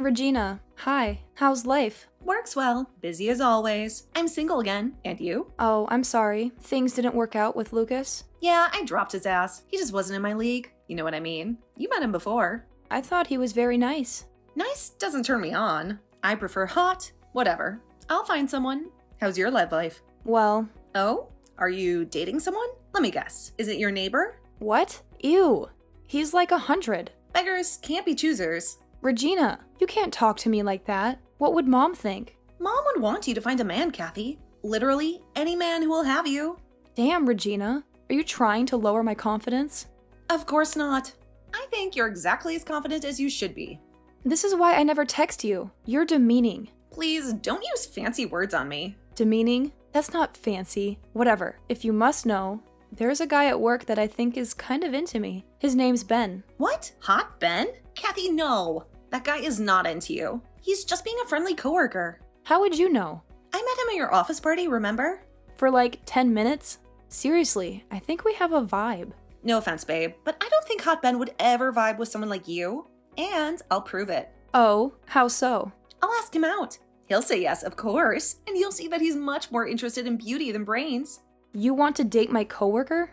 Regina, hi. How's life? Works well. Busy as always. I'm single again. And you? Oh, I'm sorry. Things didn't work out with Lucas? Yeah, I dropped his ass. He just wasn't in my league. You know what I mean? You met him before. I thought he was very nice. Nice doesn't turn me on. I prefer hot. Whatever. I'll find someone. How's your love life? Well, Oh? Are you dating someone? Let me guess. Is it your neighbor? what? Ew. He's like 100. Beggars can't be choosers. Regina, you can't talk to me like that. What would Mom think? Mom would want you to find a man, Kathy. Literally any man who will have you. Damn, Regina. Are you trying to lower my confidence? Of course not. I think you're exactly as confident as you should be. This is why I never text you. You're demeaning. Please don't use fancy words on me. Demeaning? That's not fancy. Whatever. If you must know, there's a guy at work that I think is kind of into me. His name's Ben. What? Hot Ben? Kathy, no. That guy is not into you. He's just being a friendly coworker. How would you know? I met him at your office party, remember? For like 10 minutes? Seriously, I think we have a vibe. No offense, babe, but I don't think Hot Ben would ever vibe with someone like you. And I'll prove it. Oh, how so? I'll ask him out. He'll say yes, of course, and you'll see that he's much more interested in beauty than brains. You want to date my coworker?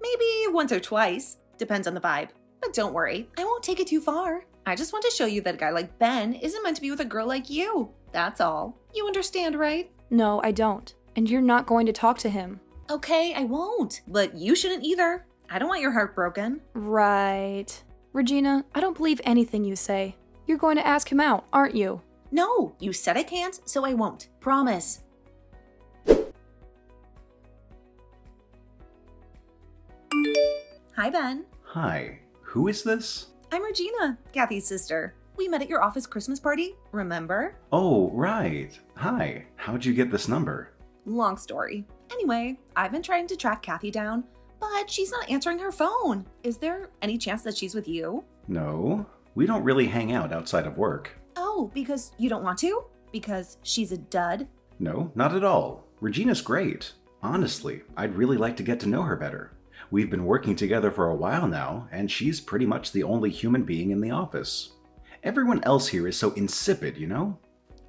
Maybe once or twice. Depends on the vibe. But don't worry, I won't take it too far. I just want to show you that a guy like Ben isn't meant to be with a girl like you. That's all. You understand, right? No, I don't. And you're not going to talk to him. Okay, I won't. But you shouldn't either. I don't want your heart broken. Right. Regina, I don't believe anything you say. You're going to ask him out, aren't you? No, you said I can't, so I won't. Promise. Hi, Ben. Hi, who is this? I'm Regina, Kathy's sister. We met at your office Christmas party, remember? Oh, right. Hi, how'd you get this number? Long story. Anyway, I've been trying to track Kathy down, but she's not answering her phone. Is there any chance that she's with you? No, we don't really hang out outside of work. Oh, because you don't want to? Because she's a dud? No, not at all. Regina's great. Honestly, I'd really like to get to know her better. We've been working together for a while now, and she's pretty much the only human being in the office. Everyone else here is so insipid, you know?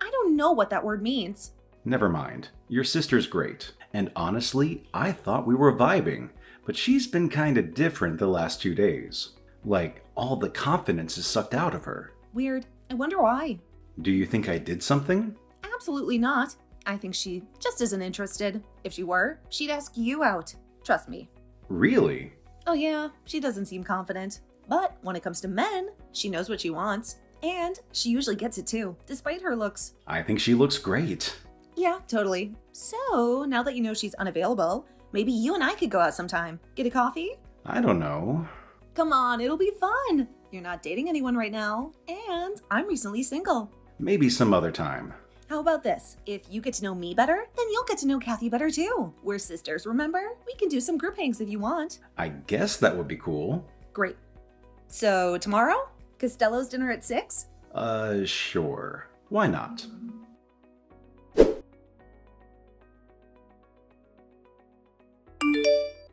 I don't know what that word means. Never mind. Your sister's great. And honestly, I thought we were vibing, but she's been kinda different the last 2 days. Like, all the confidence is sucked out of her. Weird. I wonder why. Do you think I did something? Absolutely not. I think she just isn't interested. If she were, she'd ask you out. Trust me. Really? Oh yeah, she doesn't seem confident. But when it comes to men, she knows what she wants. And she usually gets it too, despite her looks. I think she looks great. Yeah, totally. So, now that you know she's unavailable, maybe you and I could go out sometime. Get a coffee? I don't know. Come on, it'll be fun. You're not dating anyone right now, and I'm recently single. Maybe some other time. How about this? If you get to know me better, then you'll get to know Kathy better too. We're sisters, remember? We can do some group hangs if you want. I guess that would be cool. Great. So, tomorrow? Costello's dinner at 6? Sure. Why not?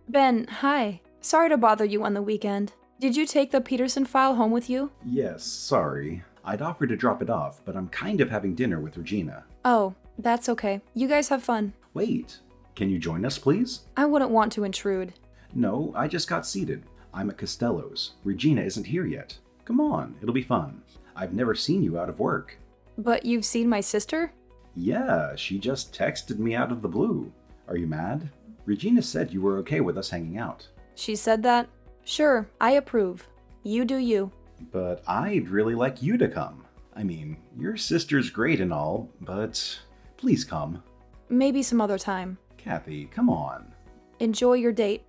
Ben, hi. Sorry to bother you on the weekend. Did you take the Peterson file home with you? Yes, sorry. I'd offered to drop it off, but I'm kind of having dinner with Regina. Oh, that's okay. You guys have fun. Wait, can you join us, please? I wouldn't want to intrude. No, I just got seated. I'm at Costello's. Regina isn't here yet. Come on, it'll be fun. I've never seen you out of work. But you've seen my sister? Yeah, she just texted me out of the blue. Are you mad? Regina said you were okay with us hanging out. She said that? Sure, I approve. You do you. But I'd really like you to come. I mean, your sister's great and all, but please come. Maybe some other time. Kathy, come on. Enjoy your date.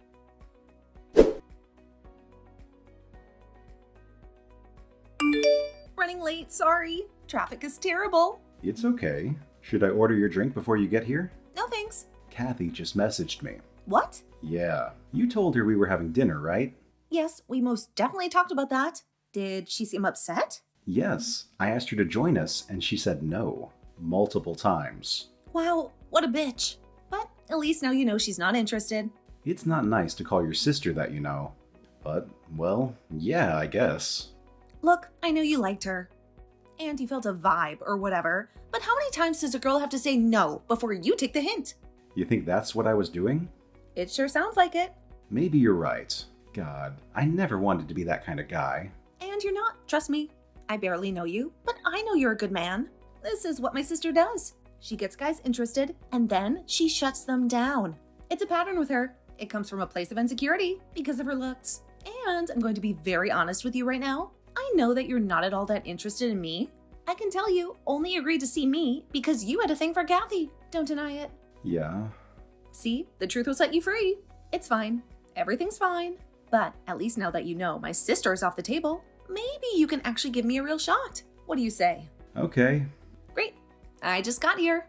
Running late, sorry. Traffic is terrible. It's okay. Should I order your drink before you get here? No thanks. Kathy just messaged me. What? Yeah, you told her we were having dinner, right? Yes, we most definitely talked about that. Did she seem upset? Yes, I asked her to join us and she said no. Multiple times. Wow, what a bitch. But at least now you know she's not interested. It's not nice to call your sister that, you know. But, well, yeah, I guess. Look, I know you liked her. and you felt a vibe or whatever. But how many times does a girl have to say no before you take the hint? You think that's what I was doing? It sure sounds like it. Maybe you're right. God, I never wanted to be that kind of guy. And you're not, trust me. I barely know you, but I know you're a good man. This is what my sister does. She gets guys interested, and then she shuts them down. It's a pattern with her. It comes from a place of insecurity because of her looks. And I'm going to be very honest with you right now. I know that you're not at all that interested in me. I can tell you only agreed to see me because you had a thing for Kathy. Don't deny it. Yeah. See, the truth will set you free. It's fine. Everything's fine. But at least now that you know my sister is off the table, maybe you can actually give me a real shot. What do you say? Okay. Great. I just got here.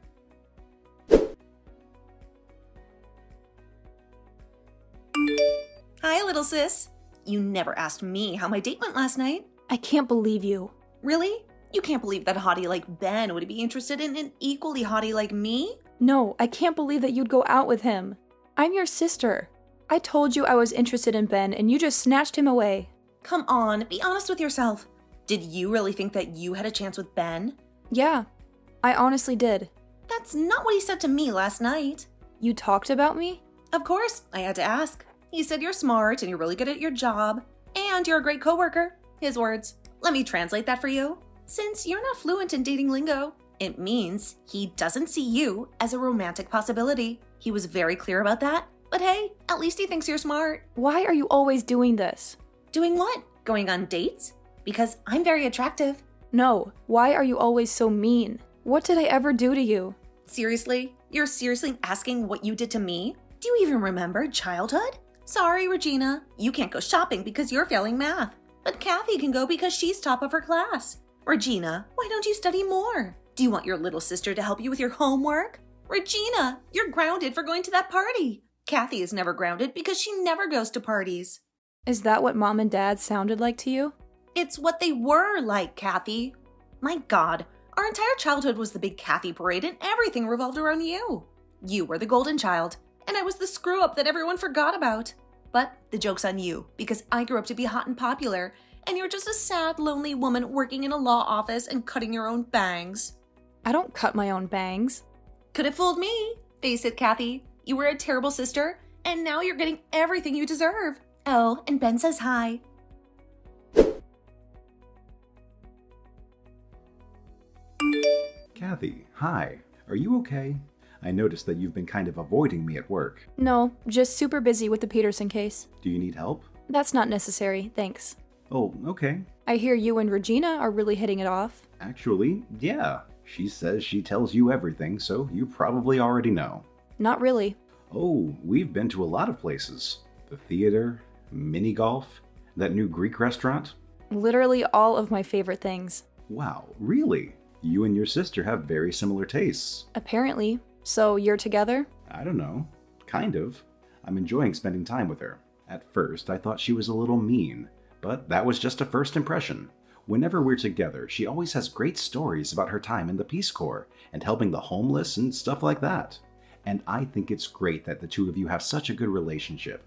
Hi, little sis. You never asked me how my date went last night. I can't believe you. Really? You can't believe that a hottie like Ben would be interested in an equally hottie like me? No, I can't believe that you'd go out with him. I'm your sister. I told you I was interested in Ben and you just snatched him away. Come on, be honest with yourself. Did you really think that you had a chance with Ben? Yeah, I honestly did. That's not what he said to me last night. You talked about me? Of course, I had to ask. He said you're smart and you're really good at your job, and you're a great coworker. His words. Let me translate that for you. Since you're not fluent in dating lingo, it means he doesn't see you as a romantic possibility. He was very clear about that. But hey, at least he thinks you're smart. Why are you always doing this? Doing what? Going on dates? Because I'm very attractive. No, why are you always so mean? What did I ever do to you? Seriously? You're seriously asking what you did to me? Do you even remember childhood? Sorry, Regina, you can't go shopping because you're failing math. But Kathy can go because she's top of her class. Regina, why don't you study more? Do you want your little sister to help you with your homework? Regina, you're grounded for going to that party. Kathy is never grounded because she never goes to parties. Is that what Mom and Dad sounded like to you? It's what they were like, Kathy. My God, our entire childhood was the big Kathy parade and everything revolved around you. You were the golden child, and I was the screw-up that everyone forgot about. But the joke's on you, because I grew up to be hot and popular, and you're just a sad, lonely woman working in a law office and cutting your own bangs. I don't cut my own bangs. Could have fooled me. Face it, Kathy. You were a terrible sister, and now you're getting everything you deserve. Oh, and Ben says hi. Kathy, hi. Are you okay? I noticed that you've been kind of avoiding me at work. No, just super busy with the Peterson case. Do you need help? That's not necessary, thanks. Oh, okay. I hear you and Regina are really hitting it off. Actually, yeah. She says she tells you everything, so you probably already know. Not really. Oh, we've been to a lot of places. The theater, mini golf, that new Greek restaurant. Literally all of my favorite things. Wow, really? You and your sister have very similar tastes. Apparently. So you're together? I don't know. Kind of. I'm enjoying spending time with her. At first, I thought she was a little mean, but that was just a first impression. Whenever we're together, she always has great stories about her time in the Peace Corps and helping the homeless and stuff like that. And I think it's great that the two of you have such a good relationship.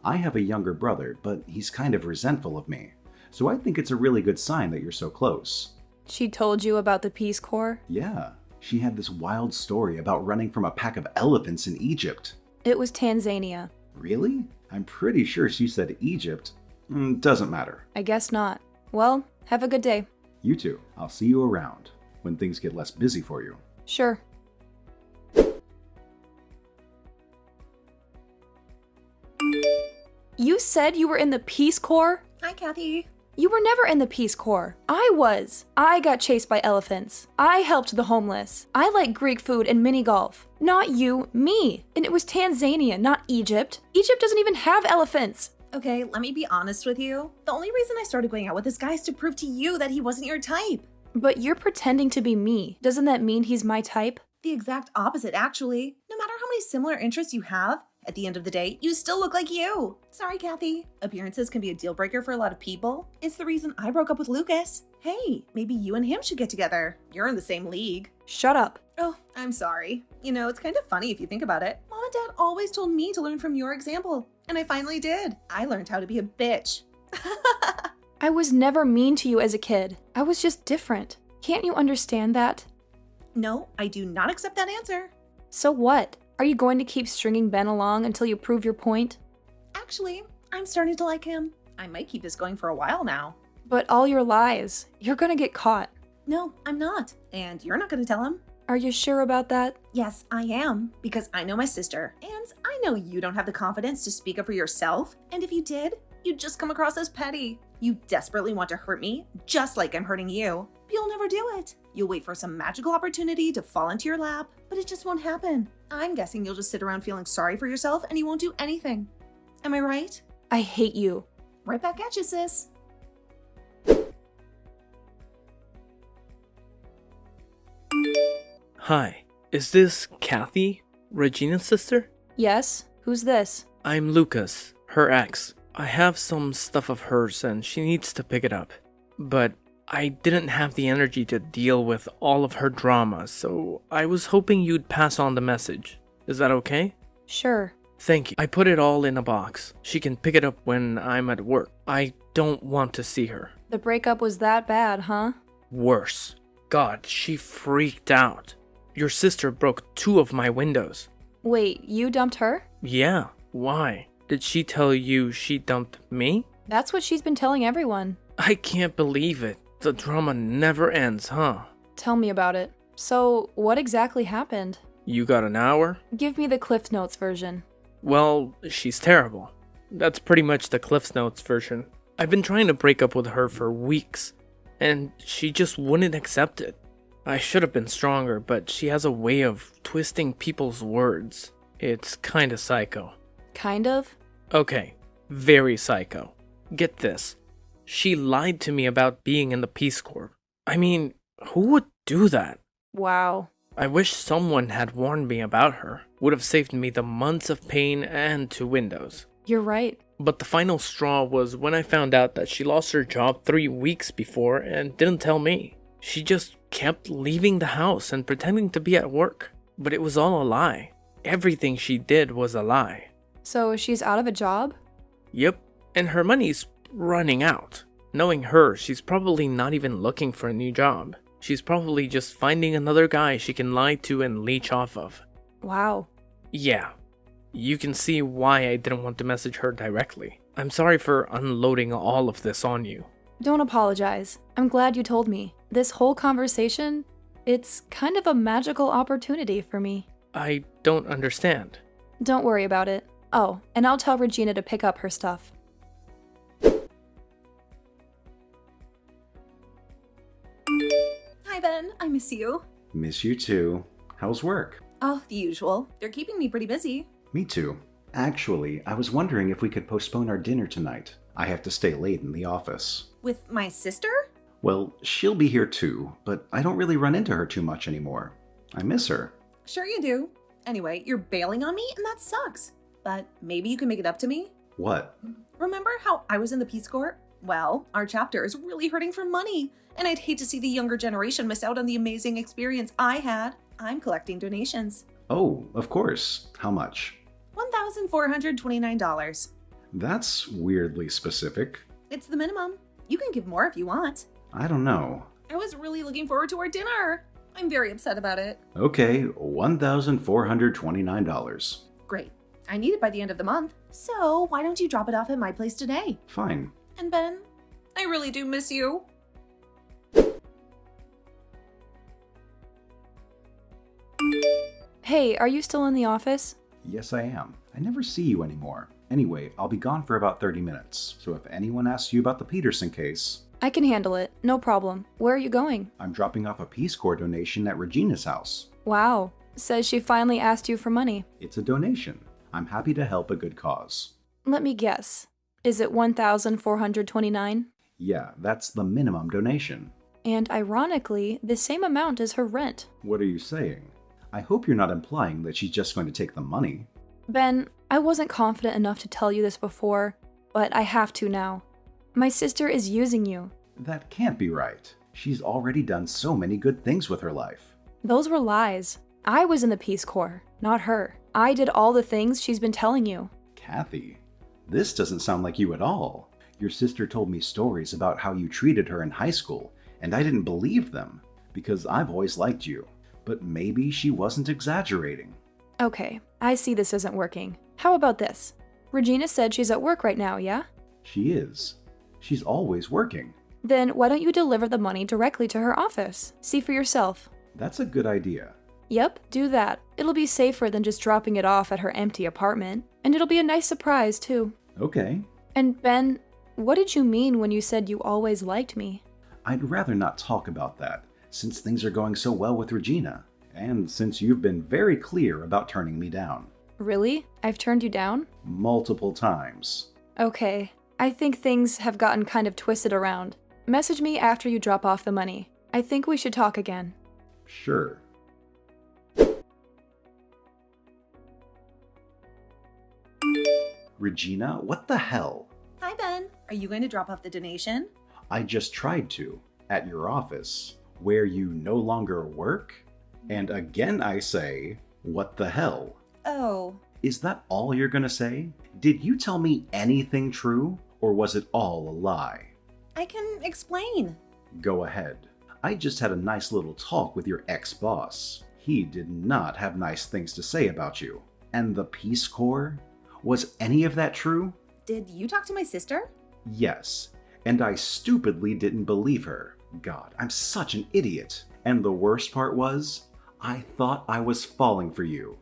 I have a younger brother, but he's kind of resentful of me. So I think it's a really good sign that you're so close. She told you about the Peace Corps? Yeah. She had this wild story about running from a pack of elephants in Egypt. It was Tanzania. Really? I'm pretty sure she said Egypt. Doesn't matter. I guess not. Well, have a good day. You too. I'll see you around when things get less busy for you. Sure. You said you were in the Peace Corps? Hi, Kathy. You were never in the Peace Corps. I was. I got chased by elephants. I helped the homeless. I like Greek food and mini golf. Not you, me. And it was Tanzania, not Egypt. Egypt doesn't even have elephants. Okay, let me be honest with you. The only reason I started going out with this guy is to prove to you that he wasn't your type. But you're pretending to be me. Doesn't that mean he's my type? The exact opposite, actually. No matter how many similar interests you have, at the end of the day, you still look like you. Sorry, Kathy. Appearances can be a deal breaker for a lot of people. It's the reason I broke up with Lucas. Hey, maybe you and him should get together. You're in the same league. Shut up. Oh, I'm sorry. You know, it's kind of funny if you think about it. Mom and Dad always told me to learn from your example, and I finally did. I learned how to be a bitch. I was never mean to you as a kid. I was just different. Can't you understand that? No, I do not accept that answer. So what? Are you going to keep stringing Ben along until you prove your point? Actually, I'm starting to like him. I might keep this going for a while now. But all your lies. You're gonna get caught. No, I'm not. And you're not going to tell him? Are you sure about that? Yes, I am. Because I know my sister. And I know you don't have the confidence to speak up for yourself. And if you did, you'd just come across as petty. You desperately want to hurt me, just like I'm hurting you. But you'll never do it. You'll wait for some magical opportunity to fall into your lap, but it just won't happen. I'm guessing you'll just sit around feeling sorry for yourself and you won't do anything. Am I right? I hate you. Right back at you, sis. Hi, is this Kathy, Regina's sister? Yes? Who's this? I'm Lucas, her ex. I have some stuff of hers and she needs to pick it up. But I didn't have the energy to deal with all of her drama, so I was hoping you'd pass on the message. Is that okay? Sure. Thank you. I put it all in a box. She can pick it up when I'm at work. I don't want to see her. The breakup was that bad, huh? Worse. God, she freaked out. Your sister broke 2 of my windows. Wait, you dumped her? Yeah, why? Did she tell you she dumped me? That's what she's been telling everyone. I can't believe it. The drama never ends, huh? Tell me about it. So, what exactly happened? You got an hour? Give me the Cliff Notes version. Well, she's terrible. That's pretty much the Cliff Notes version. I've been trying to break up with her for weeks, and she just wouldn't accept it. I should have been stronger, but she has a way of twisting people's words. It's kinda psycho. Kind of? Okay, very psycho. Get this. She lied to me about being in the Peace Corps. I mean, who would do that? Wow. I wish someone had warned me about her. Would have saved me the months of pain and 2 windows. You're right. But the final straw was when I found out that she lost her job 3 weeks before and didn't tell me. She just kept leaving the house and pretending to be at work. But it was all a lie. Everything she did was a lie. So she's out of a job? Yep, and her money's running out. Knowing her, she's probably not even looking for a new job. She's probably just finding another guy she can lie to and leech off of. Wow. Yeah, you can see why I didn't want to message her directly. I'm sorry for unloading all of this on you. Don't apologize. I'm glad you told me. This whole conversation, it's kind of a magical opportunity for me. I don't understand. Don't worry about it. Oh, and I'll tell Regina to pick up her stuff. Hi, Ben. I miss you. Miss you too. How's work? Oh, the usual. They're keeping me pretty busy. Me too. Actually, I was wondering if we could postpone our dinner tonight. I have to stay late in the office. With my sister? Well, she'll be here too, but I don't really run into her too much anymore. I miss her. Sure you do. Anyway, you're bailing on me, and that sucks. But maybe you can make it up to me? What? Remember how I was in the Peace Corps? Well, our chapter is really hurting for money, and I'd hate to see the younger generation miss out on the amazing experience I had. I'm collecting donations. Oh, of course. How much? $1,429. That's weirdly specific. It's the minimum. You can give more if you want. I don't know. I was really looking forward to our dinner. I'm very upset about it. Okay, $1,429. Great. I need it by the end of the month. So why don't you drop it off at my place today? Fine. And Ben, I really do miss you. Hey, are you still in the office? Yes, I am. I never see you anymore. Anyway, I'll be gone for about 30 minutes, so if anyone asks you about the Peterson case... I can handle it. No problem. Where are you going? I'm dropping off a Peace Corps donation at Regina's house. Wow. Says she finally asked you for money. It's a donation. I'm happy to help a good cause. Let me guess. Is it $1,429? Yeah, that's the minimum donation. And ironically, the same amount as her rent. What are you saying? I hope you're not implying that she's just going to take the money. Ben, I wasn't confident enough to tell you this before, but I have to now. My sister is using you. That can't be right. She's already done so many good things with her life. Those were lies. I was in the Peace Corps, not her. I did all the things she's been telling you. Kathy, this doesn't sound like you at all. Your sister told me stories about how you treated her in high school, and I didn't believe them. because I've always liked you. But maybe she wasn't exaggerating. Okay, I see this isn't working. How about this? Regina said she's at work right now, yeah? She is. She's always working. Then why don't you deliver the money directly to her office? See for yourself. That's a good idea. Yep, do that. It'll be safer than just dropping it off at her empty apartment. And it'll be a nice surprise, too. Okay. And Ben, what did you mean when you said you always liked me? I'd rather not talk about that, since things are going so well with Regina, and since you've been very clear about turning me down. Really? I've turned you down? Multiple times. Okay. I think things have gotten kind of twisted around. Message me after you drop off the money. I think we should talk again. Sure. Regina, what the hell? Hi, Ben. Are you going to drop off the donation? I just tried to, at your office, where you no longer work? And again I say, what the hell? Oh. Is that all you're gonna say? Did you tell me anything true, or was it all a lie? I can explain. Go ahead. I just had a nice little talk with your ex-boss. He did not have nice things to say about you. And the Peace Corps? Was any of that true? Did you talk to my sister? Yes, and I stupidly didn't believe her. God, I'm such an idiot. And the worst part was, I thought I was falling for you.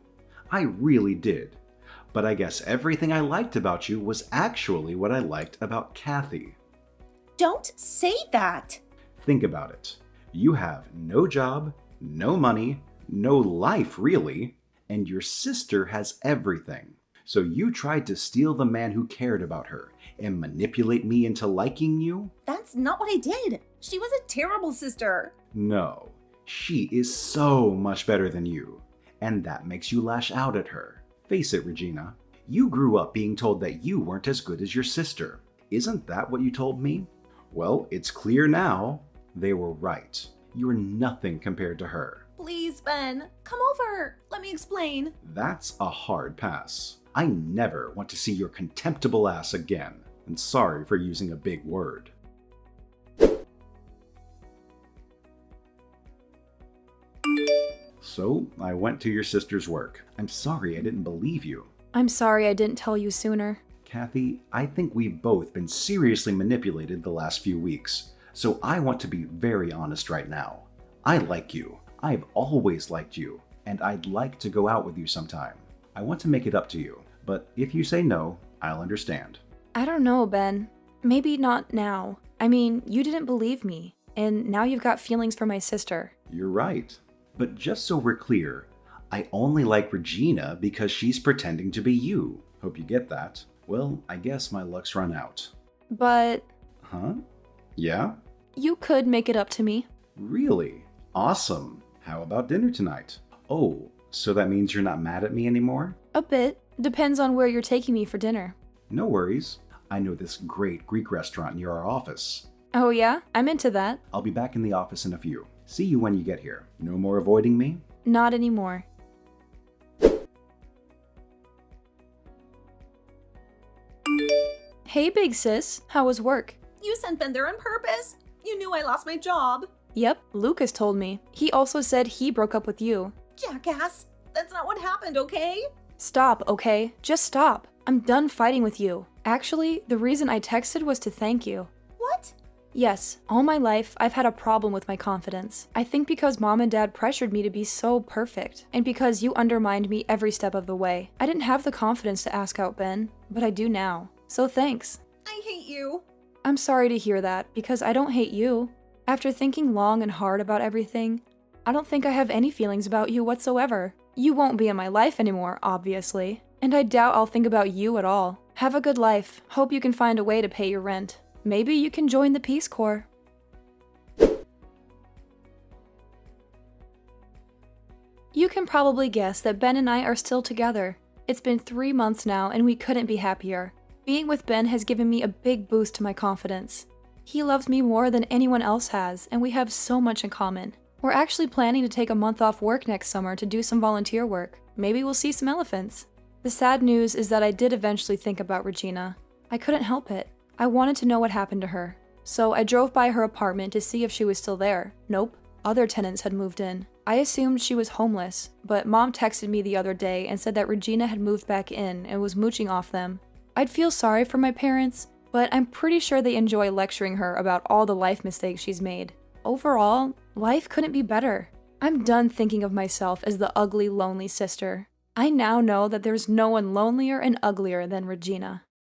I really did. But I guess everything I liked about you was actually what I liked about Kathy. Don't say that! Think about it. You have no job, no money, no life really, and your sister has everything. So you tried to steal the man who cared about her and manipulate me into liking you? That's not what I did. She was a terrible sister. No, she is so much better than you, and that makes you lash out at her. Face it, Regina, you grew up being told that you weren't as good as your sister. Isn't that what you told me? Well, it's clear now. They were right. You're nothing compared to her. Please, Ben, come over. Let me explain. That's a hard pass. I never want to see your contemptible ass again. And sorry for using a big word. So, I went to your sister's work. I'm sorry I didn't believe you. I'm sorry I didn't tell you sooner. Kathy, I think we've both been seriously manipulated the last few weeks, so I want to be very honest right now. I like you. I've always liked you, and I'd like to go out with you sometime. I want to make it up to you, but if you say no, I'll understand. I don't know, Ben. Maybe not now. I mean, you didn't believe me, and now you've got feelings for my sister. You're right. But just so we're clear, I only like Regina because she's pretending to be you. Hope you get that. Well, I guess my luck's run out. But... Huh? Yeah? You could make it up to me. Really? Awesome. How about dinner tonight? Oh, so that means you're not mad at me anymore? A bit. Depends on where you're taking me for dinner. No worries. I know this great Greek restaurant near our office. Oh yeah? I'm into that. I'll be back in the office in a few. See you when you get here. No more avoiding me? Not anymore. Hey, big sis. How was work? You sent Ben there on purpose. You knew I lost my job. Yep, Lucas told me. He also said he broke up with you. Jackass. That's not what happened, okay? Stop, okay? Just stop. I'm done fighting with you. Actually, the reason I texted was to thank you. What? Yes, all my life, I've had a problem with my confidence. I think because mom and dad pressured me to be so perfect, and because you undermined me every step of the way. I didn't have the confidence to ask out Ben, but I do now. So thanks. I hate you. I'm sorry to hear that, because I don't hate you. After thinking long and hard about everything, I don't think I have any feelings about you whatsoever. You won't be in my life anymore, obviously, and I doubt I'll think about you at all. Have a good life. Hope you can find a way to pay your rent. Maybe you can join the Peace Corps. You can probably guess that Ben and I are still together. It's been 3 months now and we couldn't be happier. Being with Ben has given me a big boost to my confidence. He loves me more than anyone else has, and we have so much in common. We're actually planning to take a month off work next summer to do some volunteer work. Maybe we'll see some elephants. The sad news is that I did eventually think about Regina. I couldn't help it. I wanted to know what happened to her. So I drove by her apartment to see if she was still there. Nope. other tenants had moved in. I assumed she was homeless, but Mom texted me the other day and said that Regina had moved back in and was mooching off them. I'd feel sorry for my parents, but I'm pretty sure they enjoy lecturing her about all the life mistakes she's made. Overall, life couldn't be better. I'm done thinking of myself as the ugly, lonely sister. I now know that there's no one lonelier and uglier than Regina.